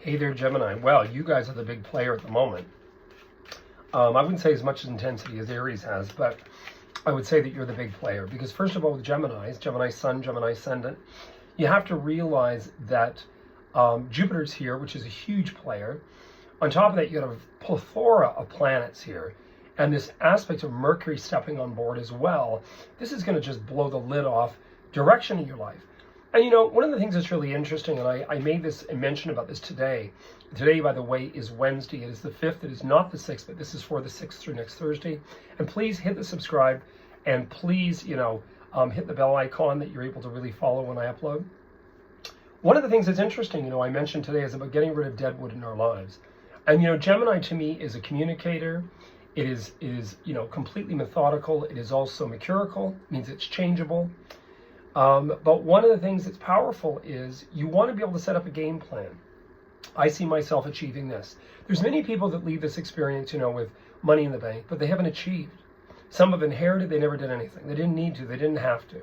Hey there, Gemini. Well, you guys are the big player at the moment. I wouldn't say as much intensity as Aries has, but I would say that you're the big player. Because first of all, with Geminis, Gemini Sun, Gemini Ascendant, you have to realize that Jupiter's here, which is a huge player. On top of that, you got a plethora of planets here. And this aspect of Mercury stepping on board as well. This is going to just blow the lid off direction in your life. And one of the things that's really interesting, and I made this a mention about this today. Today, by the way, is Wednesday. It is the 5th. It is not the 6th, but this is for the 6th through next Thursday. And please hit the subscribe, and please, hit the bell icon that you're able to really follow when I upload. One of the things that's interesting, I mentioned today is about getting rid of deadwood in our lives. And, Gemini to me is a communicator. It is completely methodical. It is also mercurial, means it's changeable. But one of the things that's powerful is you want to be able to set up a game plan. I see myself achieving this. There's many people that leave this experience, with money in the bank, but they haven't achieved. Some have inherited, they never did anything. They didn't need to, they didn't have to.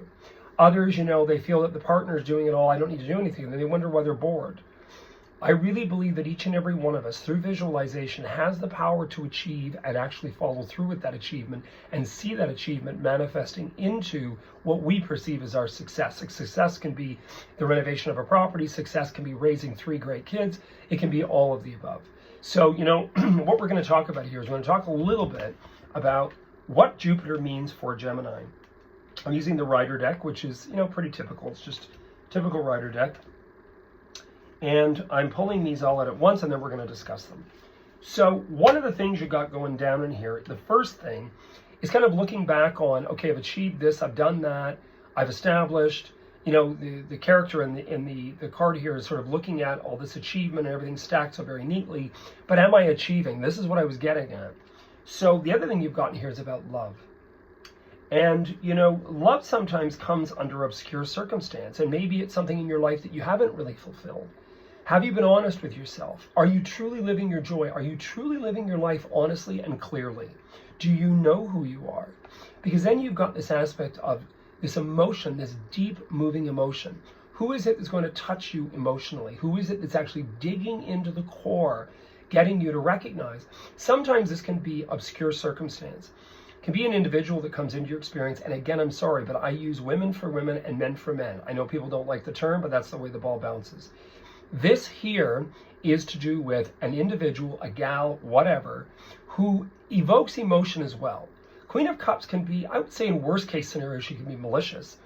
Others, they feel that the partner is doing it all, I don't need to do anything, and then they wonder why they're bored. I really believe that each and every one of us, through visualization, has the power to achieve and actually follow through with that achievement and see that achievement manifesting into what we perceive as our success. Success can be the renovation of a property. Success can be raising 3 great kids. It can be all of the above. So, what we're going to talk about here is we're going to talk a little bit about what Jupiter means for Gemini. I'm using the Rider deck, which is, pretty typical. It's just typical Rider deck. And I'm pulling these all out at once, and then we're going to discuss them. So one of the things you got going down in here, the first thing is kind of looking back on, okay, I've achieved this, I've done that, I've established, the character in the card here is sort of looking at all this achievement and everything stacked up very neatly, but am I achieving? This is what I was getting at. So the other thing you've gotten here is about love. And, love sometimes comes under obscure circumstance, and maybe it's something in your life that you haven't really fulfilled. Have you been honest with yourself? Are you truly living your joy? Are you truly living your life honestly and clearly? Do you know who you are? Because then you've got this aspect of this emotion, this deep moving emotion. Who is it that's going to touch you emotionally? Who is it that's actually digging into the core, getting you to recognize? Sometimes this can be obscure circumstance. It can be an individual that comes into your experience. And again, I'm sorry, but I use women for women and men for men. I know people don't like the term, but that's the way the ball bounces. This here is to do with an individual, a gal, whatever, who evokes emotion as well. Queen of Cups can be, I would say in worst case scenario, she can be malicious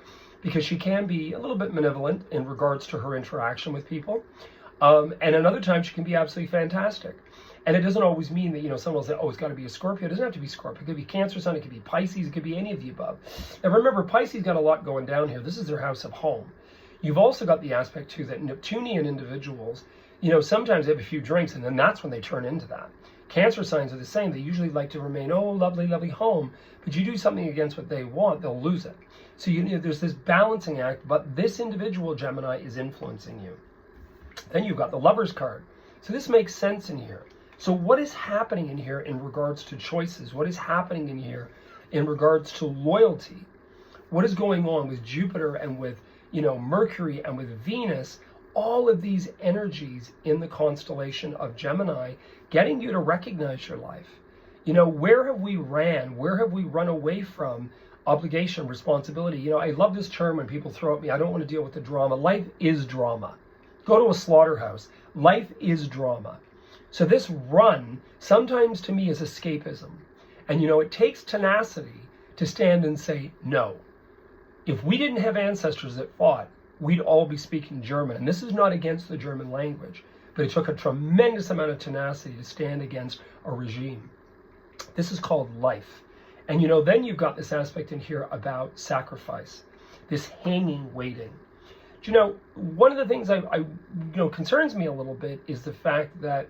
because she can be a little bit malevolent in regards to her interaction with people. And another time she can be absolutely fantastic. And it doesn't always mean that, someone will say, oh, it's got to be a Scorpio. It doesn't have to be Scorpio. It could be Cancer Sun. It could be Pisces. It could be any of the above. Now remember, Pisces got a lot going down here. This is their house of home. You've also got the aspect, too, that Neptunian individuals, sometimes they have a few drinks, and then that's when they turn into that. Cancer signs are the same. They usually like to remain, oh, lovely, lovely home. But you do something against what they want, they'll lose it. So there's this balancing act, but this individual, Gemini, is influencing you. Then you've got the Lover's card. So this makes sense in here. So what is happening in here in regards to choices? What is happening in here in regards to loyalty? What is going on with Jupiter and with Mercury and with Venus, all of these energies in the constellation of Gemini, getting you to recognize your life. Where have we ran? Where have we run away from obligation, responsibility? I love this term when people throw at me, I don't want to deal with the drama. Life is drama. Go to a slaughterhouse. Life is drama. So this run, sometimes to me, is escapism. And it takes tenacity to stand and say, no. If we didn't have ancestors that fought, we'd all be speaking German. And this is not against the German language, but it took a tremendous amount of tenacity to stand against a regime. This is called life. And then you've got this aspect in here about sacrifice, this hanging, waiting. One of the things I concerns me a little bit is the fact that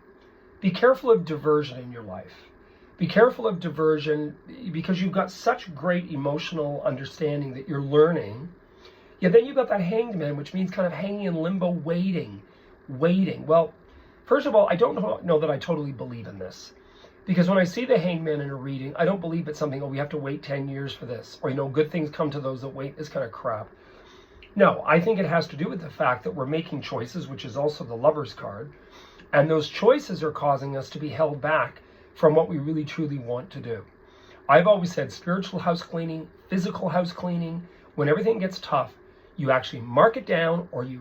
be careful of diversion in your life. Be careful of diversion because you've got such great emotional understanding that you're learning. Yeah, then you've got that hanged man, which means kind of hanging in limbo, waiting. Well, first of all, I don't know that I totally believe in this. Because when I see the hanged man in a reading, I don't believe it's something, oh, we have to wait 10 years for this. Or, good things come to those that wait, this kind of crap. No, I think it has to do with the fact that we're making choices, which is also the Lover's card. And those choices are causing us to be held back from what we really truly want to do. I've always said spiritual house cleaning, physical house cleaning, when everything gets tough, you actually mark it down or you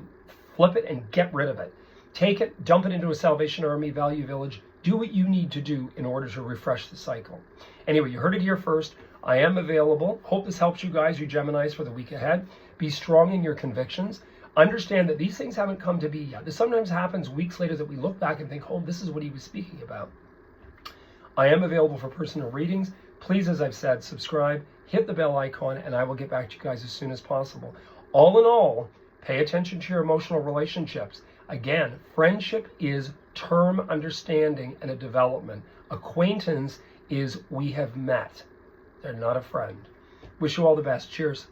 flip it and get rid of it. Take it, dump it into a Salvation Army value village. Do what you need to do in order to refresh the cycle. Anyway, you heard it here first. I am available. Hope this helps you guys, you Geminis, for the week ahead. Be strong in your convictions. Understand that these things haven't come to be yet. This sometimes happens weeks later that we look back and think, oh, this is what he was speaking about. I am available for personal readings. Please, as I've said, subscribe, hit the bell icon, and I will get back to you guys as soon as possible. All in all, pay attention to your emotional relationships. Again, friendship is term understanding and a development. Acquaintance is we have met. They're not a friend. Wish you all the best. Cheers.